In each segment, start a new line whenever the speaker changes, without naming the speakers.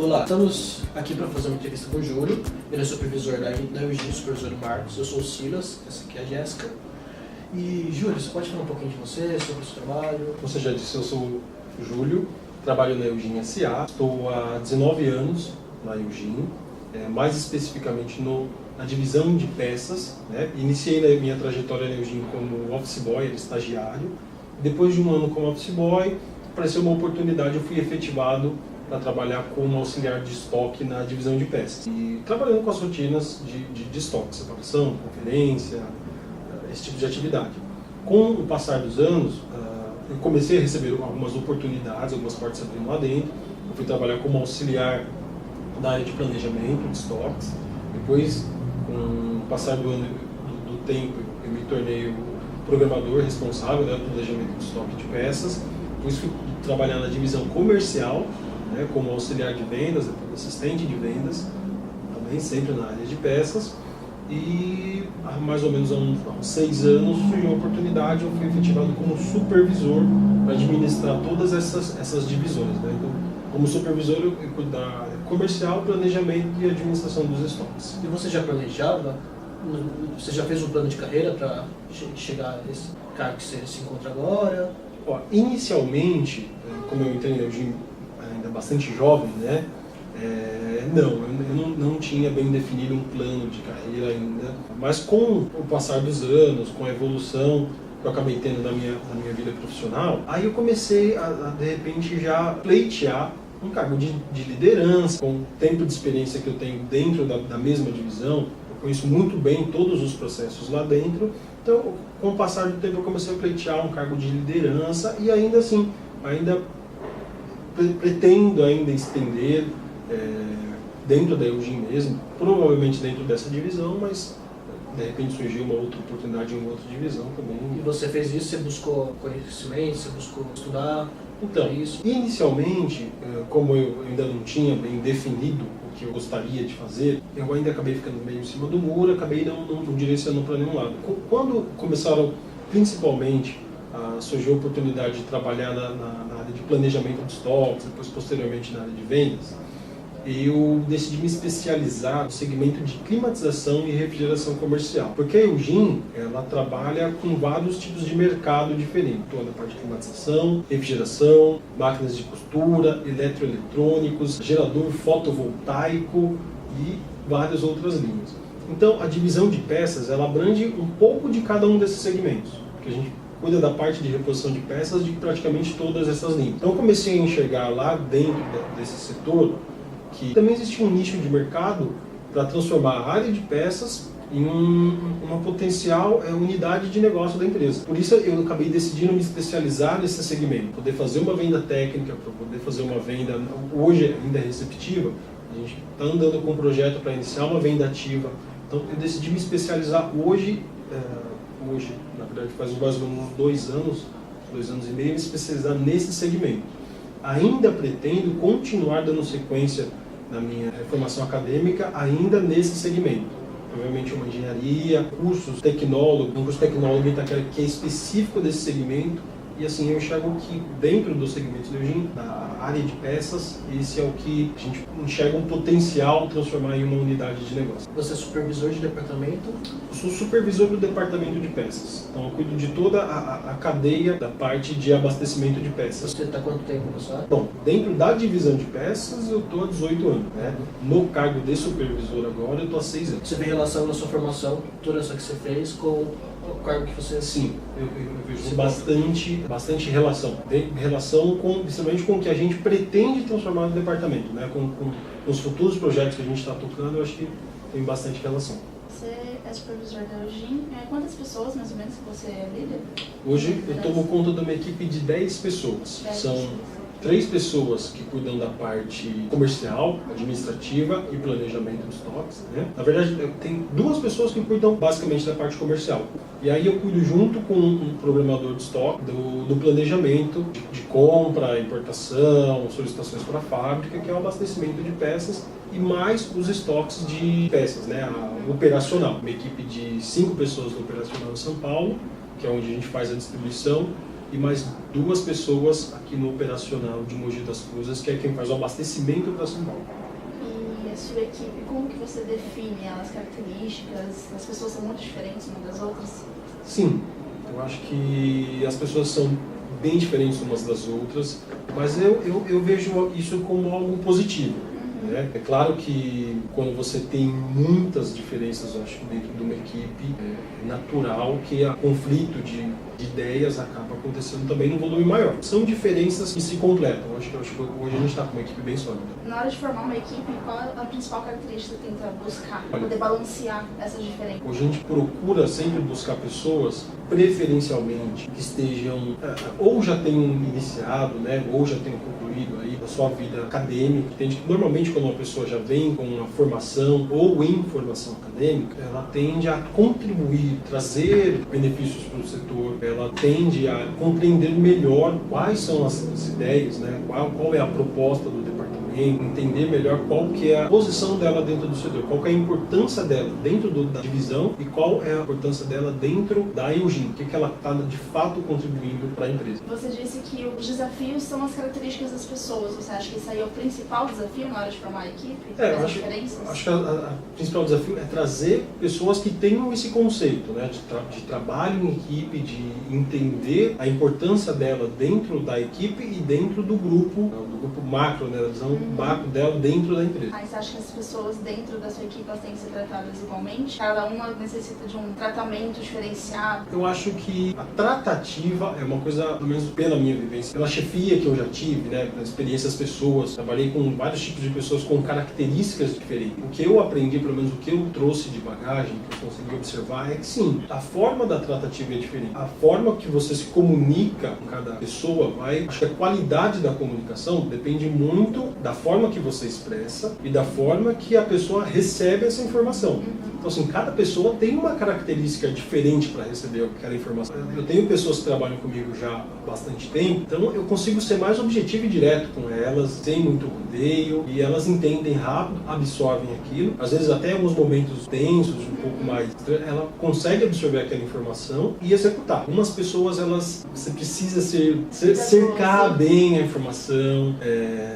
Olá, estamos aqui para fazer uma entrevista com o Júlio, ele é supervisor da UGI, supervisor do Marcos, eu sou o Silas, essa aqui é a Jéssica. E Júlio, você pode falar um pouquinho de você, sobre o seu trabalho?
Como você já disse, eu sou o Júlio, trabalho na Eugin SA, estou há 19 anos na Eugin, mais especificamente na divisão de peças, né? Iniciei a minha trajetória na Eugin como office boy, era estagiário. Depois de um ano como office boy, apareceu uma oportunidade, eu fui efetivado para trabalhar como auxiliar de estoque na divisão de peças. E trabalhando com as rotinas de estoque, separação, conferência, esse tipo de atividade. Com o passar dos anos, eu comecei a receber algumas oportunidades, algumas portas abrindo lá dentro. Eu fui trabalhar como auxiliar da área de planejamento de estoques. Depois, com o passar do tempo, eu me tornei o programador responsável do planejamento de estoque de peças. Depois fui trabalhar na divisão comercial, né, como auxiliar de vendas, depois assistente de vendas, também sempre na área de peças. E há mais ou menos há uns 6 anos surgiu a oportunidade, eu fui efetivado como supervisor para administrar todas essas divisões. Né? Então, como supervisor, eu cuido da área comercial, planejamento e administração dos estoques.
E você já planejava? Você já fez um plano de carreira para chegar a esse cargo que você se encontra agora?
Inicialmente, como eu entrei na Eugin ainda bastante jovem, né? Eu não tinha bem definido um plano de carreira ainda, mas com o passar dos anos, com a evolução que eu acabei tendo na minha vida profissional, aí eu comecei a de repente já pleitear um cargo de liderança, com o tempo de experiência que eu tenho dentro da mesma divisão, eu conheço muito bem todos os processos lá dentro, então com o passar do tempo eu comecei a pleitear um cargo de liderança e ainda assim, pretendo ainda estender dentro da Eugin mesmo, provavelmente dentro dessa divisão, mas de repente surgiu uma outra oportunidade em uma outra divisão também.
E você fez isso, você buscou conhecimento, você buscou estudar?
Então, inicialmente, como eu ainda não tinha bem definido o que eu gostaria de fazer, eu ainda acabei ficando meio em cima do muro, acabei não direcionando para nenhum lado. Quando começaram, principalmente, a surgir a oportunidade de trabalhar na área de planejamento de estoques, depois posteriormente na área de vendas, eu decidi me especializar no segmento de climatização e refrigeração comercial. Porque a Eugin, ela trabalha com vários tipos de mercado diferentes. Toda a parte de climatização, refrigeração, máquinas de costura, eletroeletrônicos, gerador fotovoltaico e várias outras linhas. Então, a divisão de peças, ela abrange um pouco de cada um desses segmentos. Porque a gente cuida da parte de reposição de peças de praticamente todas essas linhas. Então, eu comecei a enxergar lá dentro desse setor que também existe um nicho de mercado para transformar a área de peças em uma potencial unidade de negócio da empresa. Por isso eu acabei decidindo me especializar nesse segmento, poder fazer uma venda técnica, para poder fazer uma venda, hoje ainda receptiva, a gente está andando com um projeto para iniciar uma venda ativa, então eu decidi me especializar hoje, na verdade faz mais ou menos 2 anos e meio, me especializar nesse segmento. Ainda pretendo continuar dando sequência na minha formação acadêmica ainda nesse segmento. Provavelmente uma engenharia, cursos tecnólogo, um curso tecnólogo em Itaquera que é específico desse segmento. E assim, eu enxergo que dentro do segmento da Eugin, da área de peças, esse é o que a gente enxerga um potencial transformar em uma unidade de negócio.
Você é supervisor de departamento?
Eu sou supervisor do departamento de peças. Então eu cuido de toda a cadeia da parte de abastecimento de peças.
Você está há quanto tempo nessa área?
Bom, dentro da divisão de peças eu estou há 18 anos. Né? No cargo de supervisor agora eu estou há 6 anos.
Você vê relação na sua formação, toda essa que você fez, com o cargo que você...
Sim, eu vejo bastante relação. Principalmente com o que a gente pretende transformar no departamento, né? Com os futuros projetos que a gente está tocando, eu acho que tem bastante relação.
Você é supervisor da Eugin. Quantas pessoas, mais ou menos, que você é líder?
Hoje eu tomo conta de uma equipe de 10 pessoas. São 3 pessoas que cuidam da parte comercial, administrativa e planejamento de estoques. Né? Na verdade, tem 2 pessoas que cuidam basicamente da parte comercial. E aí eu cuido junto com um programador de estoque do planejamento de compra, importação, solicitações para a fábrica, que é o abastecimento de peças e mais os estoques de peças, né? A operacional. Uma equipe de 5 pessoas no operacional em São Paulo, que é onde a gente faz a distribuição, e mais 2 pessoas aqui no operacional de Mogi das Cruzes, que é quem faz o abastecimento para São Paulo.
E a sua equipe, como que você define as características? As pessoas são muito diferentes umas das outras?
Sim, eu acho que as pessoas são bem diferentes umas das outras, mas eu vejo isso como algo positivo. Né? É claro que quando você tem muitas diferenças, eu acho que dentro de uma equipe, é natural que o conflito de ideias acaba acontecendo também num volume maior. São diferenças que se completam. Eu acho que hoje a gente está com uma equipe bem sólida.
Na hora de formar uma equipe, qual é a principal característica que você tenta buscar para poder balancear essas diferenças?
Hoje a gente procura sempre buscar pessoas, preferencialmente, que estejam ou já tenham iniciado, né, ou já tenham concluído aí a sua vida acadêmica. Entende que normalmente quando uma pessoa já vem com uma formação ou em formação acadêmica, ela tende a contribuir, trazer benefícios para o setor, ela tende a compreender melhor quais são as ideias, né, qual é a proposta do departamento, entender melhor qual que é a posição dela dentro do setor, qual que é a importância dela dentro da divisão e qual é a importância dela dentro da Eugin, o que ela está de fato contribuindo para a empresa.
Você disse que os desafios são as características das pessoas. Você acha que isso aí é o principal desafio na hora de formar a equipe?
Eu acho que o principal desafio é trazer pessoas que tenham esse conceito, né, de trabalho em equipe, de entender a importância dela dentro da equipe e dentro do grupo macro, né, da visão macro dela dentro da empresa.
Aí você acha que as pessoas dentro da sua equipe elas têm que ser tratadas igualmente? Cada uma necessita de um tratamento diferenciado?
Eu acho que a tratativa é uma coisa, pelo menos pela minha vivência, pela chefia que eu já tive, né, pela experiência das pessoas, trabalhei com vários tipos de pessoas com características diferentes. O que eu aprendi, pelo menos o que eu trouxe de bagagem, que eu consegui observar, é que sim, a forma da tratativa é diferente. A forma que você se comunica com cada pessoa acho que a qualidade da comunicação depende muito da forma que você expressa e da forma que a pessoa recebe essa informação. Então, assim, cada pessoa tem uma característica diferente para receber aquela informação. Eu tenho pessoas que trabalham comigo já há bastante tempo, então eu consigo ser mais objetivo e direto com elas, sem muito rodeio, e elas entendem rápido, absorvem aquilo. Às vezes até em alguns momentos tensos, um pouco mais, ela consegue absorver aquela informação e executar. Algumas pessoas, você precisa cercar bem a informação,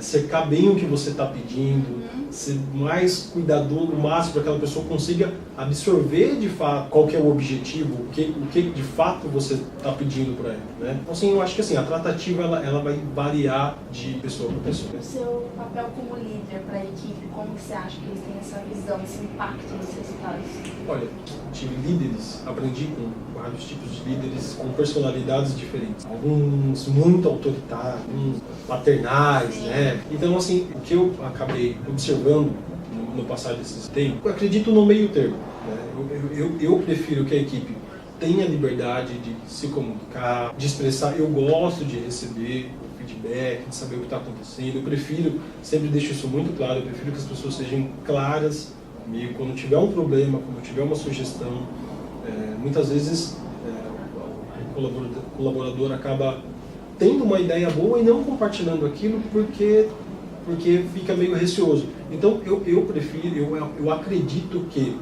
cercar bem o que você está pedindo, ser mais cuidadoso, o máximo, para que aquela pessoa consiga absorver de fato qual que é o objetivo, o que de fato você está pedindo para ela, né? Então, assim, eu acho que assim, a tratativa ela vai variar de pessoa para pessoa.
O seu papel como líder para a equipe, como que você acha que eles têm essa visão, esse impacto nos resultados?
Olha, tive líderes, aprendi com vários tipos de líderes com personalidades diferentes. Alguns muito autoritários, alguns paternais, né? Então, assim, o que eu acabei observando no passar desses tempos, eu acredito no meio termo, né? Eu prefiro que a equipe tenha liberdade de se comunicar, de expressar. Eu gosto de receber o feedback, de saber o que está acontecendo. Eu prefiro, sempre deixo isso muito claro, eu prefiro que as pessoas sejam claras comigo. Quando tiver um problema, quando tiver uma sugestão, muitas vezes o colaborador acaba tendo uma ideia boa e não compartilhando aquilo porque fica meio receoso. Então eu prefiro, eu acredito que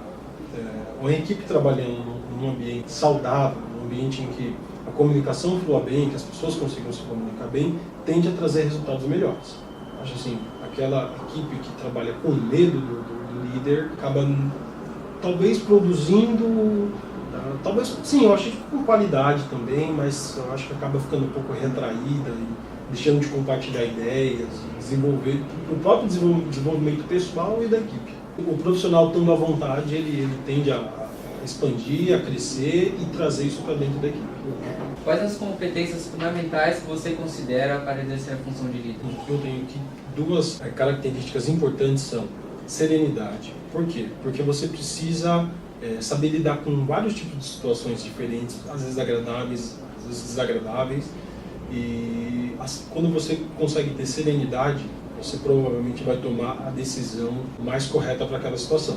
uma equipe trabalhando num ambiente saudável, num ambiente em que a comunicação flua bem, que as pessoas consigam se comunicar bem, tende a trazer resultados melhores. Acho assim, aquela equipe que trabalha com medo do líder acaba talvez produzindo, talvez sim, eu acho que com qualidade também, mas eu acho que acaba ficando um pouco retraída e deixando de compartilhar ideias, desenvolver o próprio desenvolvimento pessoal e da equipe. O profissional, estando à vontade, ele tende a expandir, a crescer e trazer isso para dentro da equipe.
Quais as competências fundamentais que você considera para exercer a função de líder?
Eu tenho que 2 características importantes são serenidade. Por quê? Porque você precisa saber lidar com vários tipos de situações diferentes, às vezes agradáveis, às vezes desagradáveis. E quando você consegue ter serenidade, você provavelmente vai tomar a decisão mais correta para aquela situação.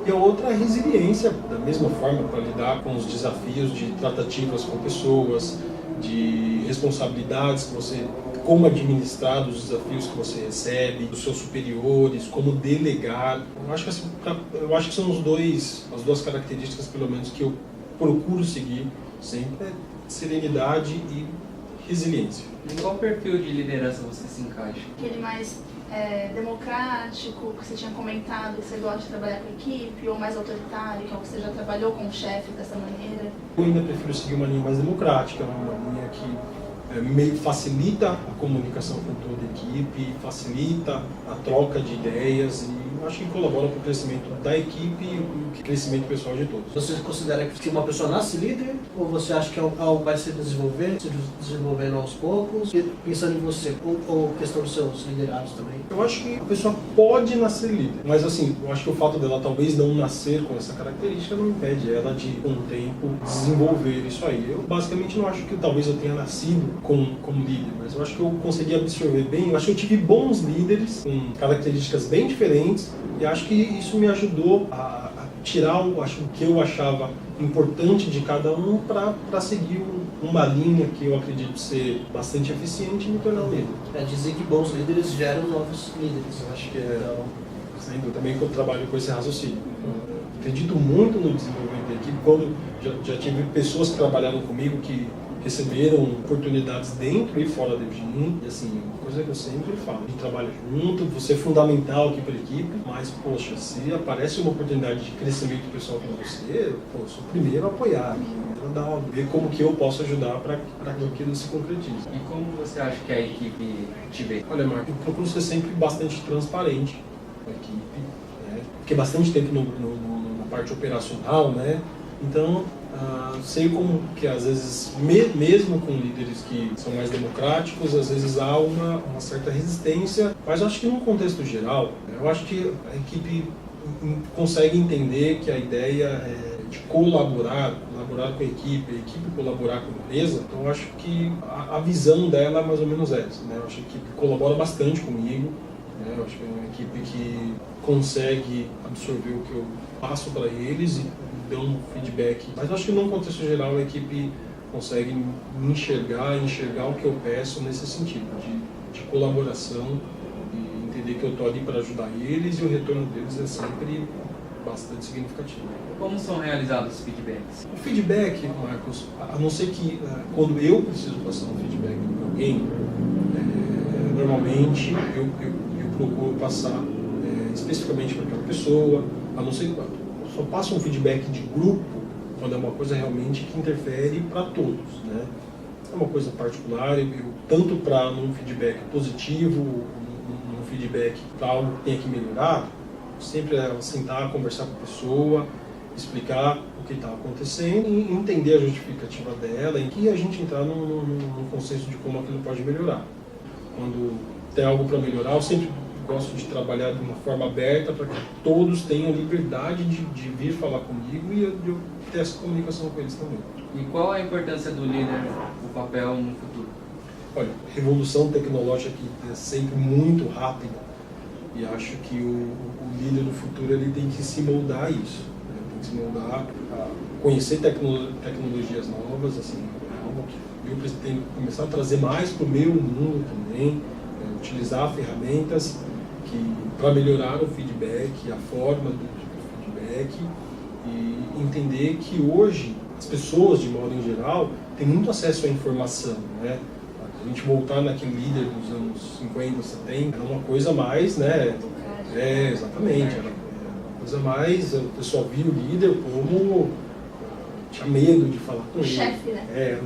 E a outra é a resiliência, da mesma forma, para lidar com os desafios de tratativas com pessoas, de responsabilidades que você, como administrar os desafios que você recebe, dos seus superiores, como delegar. Eu acho que são as 2 características, pelo menos, que eu procuro seguir sempre, serenidade e resiliência.
Em qual perfil de liderança você se encaixa?
Aquele mais democrático, que você tinha comentado, que você gosta de trabalhar com equipe, ou mais autoritário, que você já trabalhou com o chefe dessa maneira?
Eu ainda prefiro seguir uma linha mais democrática, uma linha que meio facilita a comunicação com toda a equipe, facilita a troca de ideias e acho que colabora para o crescimento da equipe e o crescimento pessoal de todos.
Você considera que uma pessoa nasce líder ou você acha que algo vai se desenvolvendo aos poucos, pensando em você, ou questão dos seus liderados também?
Eu acho que a pessoa pode nascer líder, mas assim, eu acho que o fato dela talvez não nascer com essa característica não impede ela de, com o tempo, desenvolver isso aí. Eu basicamente não acho que talvez eu tenha nascido como líder, mas eu acho que eu consegui absorver bem, eu acho que eu tive bons líderes com características bem diferentes e acho que isso me ajudou a tirar o que eu achava importante de cada um para seguir uma linha que eu acredito ser bastante eficiente e me tornar um líder.
Dizer que bons líderes geram novos líderes.
Eu acho que sem dúvida, também que eu trabalho com esse raciocínio. Eu acredito muito no desenvolvimento da equipe, quando já tive pessoas que trabalharam comigo que receberam oportunidades dentro e fora de mim, e assim, uma coisa que eu sempre falo, a gente trabalha junto, você é fundamental aqui para a equipe, mas, poxa, se aparece uma oportunidade de crescimento pessoal para você, eu sou o primeiro a apoiar, ver como que eu posso ajudar para que aquilo se concretize.
E como você acha que a equipe te vê?
Olha, Marco, eu procuro ser sempre bastante transparente com a equipe, né? Fiquei bastante tempo na parte operacional, né? Então, sei como que às vezes, mesmo com líderes que são mais democráticos, às vezes há uma certa resistência, mas eu acho que num contexto geral, eu acho que a equipe consegue entender que a ideia é de colaborar com a equipe colaborar com a empresa. Então eu acho que a visão dela é mais ou menos essa, né? Eu acho que a equipe colabora bastante comigo, né? Eu acho que é uma equipe que consegue absorver o que eu passo para eles e dão um feedback. Mas eu acho que num contexto geral a equipe consegue me enxergar o que eu peço nesse sentido, de colaboração e entender que eu estou ali para ajudar eles e o retorno deles é sempre bastante significativo.
Como são realizados os feedbacks?
O feedback, Marcos, a não ser que quando eu preciso passar um feedback para alguém, normalmente eu procuro passar especificamente para aquela pessoa, a não ser que eu só passo um feedback de grupo quando é uma coisa realmente que interfere para todos, né? É uma coisa particular, tanto para um feedback positivo, um feedback para algo que tenha que melhorar, sempre é sentar, conversar com a pessoa, explicar o que está acontecendo e entender a justificativa dela, em que a gente entrar num consenso de como aquilo pode melhorar. Quando tem algo para melhorar, eu sempre gosto de trabalhar de uma forma aberta para que todos tenham liberdade de vir falar comigo e eu ter essa comunicação com eles também.
E qual a importância do líder, o papel no futuro?
Olha, a revolução tecnológica aqui é sempre muito rápida e acho que o líder no futuro ele tem que se moldar a isso, né? Tem que se moldar a conhecer tecnologias novas, assim, é algo que eu pretendo começar a trazer mais para o meu mundo também, utilizar ferramentas para melhorar o feedback, a forma do feedback e entender que hoje as pessoas, de modo em geral, têm muito acesso à informação, né? A gente voltar naquele líder dos anos 50, 70, era uma coisa mais, né? Exatamente, era uma coisa mais, o pessoal via o líder como tinha medo de falar com ele.
Chefe, né?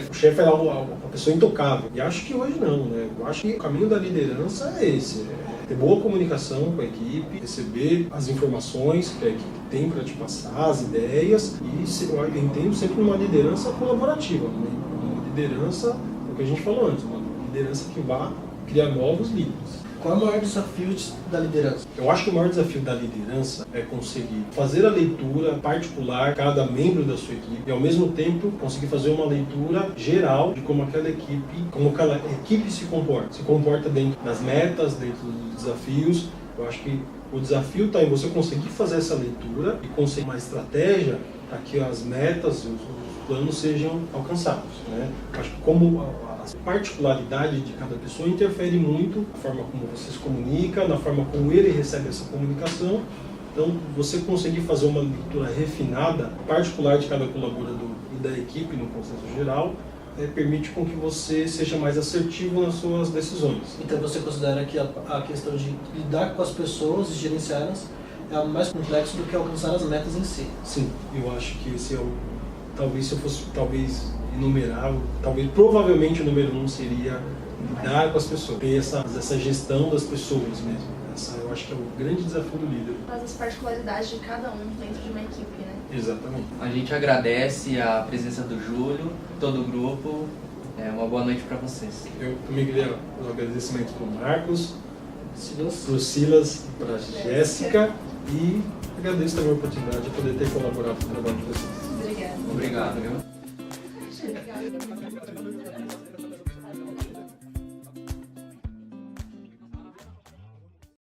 O chefe era uma pessoa intocável. E acho que hoje não, né? Eu acho que o caminho da liderança é esse. Ter boa comunicação com a equipe, receber as informações que a equipe tem para te passar, as ideias, e eu entendo sempre uma liderança colaborativa, uma liderança, o que a gente falou antes, uma liderança que vá criar novos líderes.
Qual é o maior desafio da liderança?
Eu acho que o maior desafio da liderança é conseguir fazer a leitura particular de cada membro da sua equipe e, ao mesmo tempo, conseguir fazer uma leitura geral de como aquela equipe se comporta dentro das metas, dentro dos desafios. Eu acho que o desafio está em você conseguir fazer essa leitura e conseguir uma estratégia para que as metas e os planos sejam alcançados, né? Eu acho que como a particularidade de cada pessoa interfere muito na forma como você se comunica, na forma como ele recebe essa comunicação. Então, você conseguir fazer uma leitura refinada, particular de cada colaborador e da equipe no contexto geral, permite com que você seja mais assertivo nas suas decisões.
Então você considera que a questão de lidar com as pessoas e gerenciá-las é mais complexo do que alcançar as metas em si.
Sim, eu acho que esse é o... Talvez se eu fosse enumerar, provavelmente o número 1 seria lidar com as pessoas, ter essa gestão das pessoas mesmo. Eu acho que é o grande desafio do líder.
As particularidades de cada um dentro de uma equipe, né?
Exatamente.
A gente agradece a presença do Júlio, todo o grupo. Uma boa noite para vocês.
Eu também queria um agradecimento para o Marcos,
Silas.
para o Silas, para a Jéssica e agradeço também a oportunidade de poder ter colaborado com o trabalho de vocês.
Obrigada.
Obrigado, viu?
Obrigada.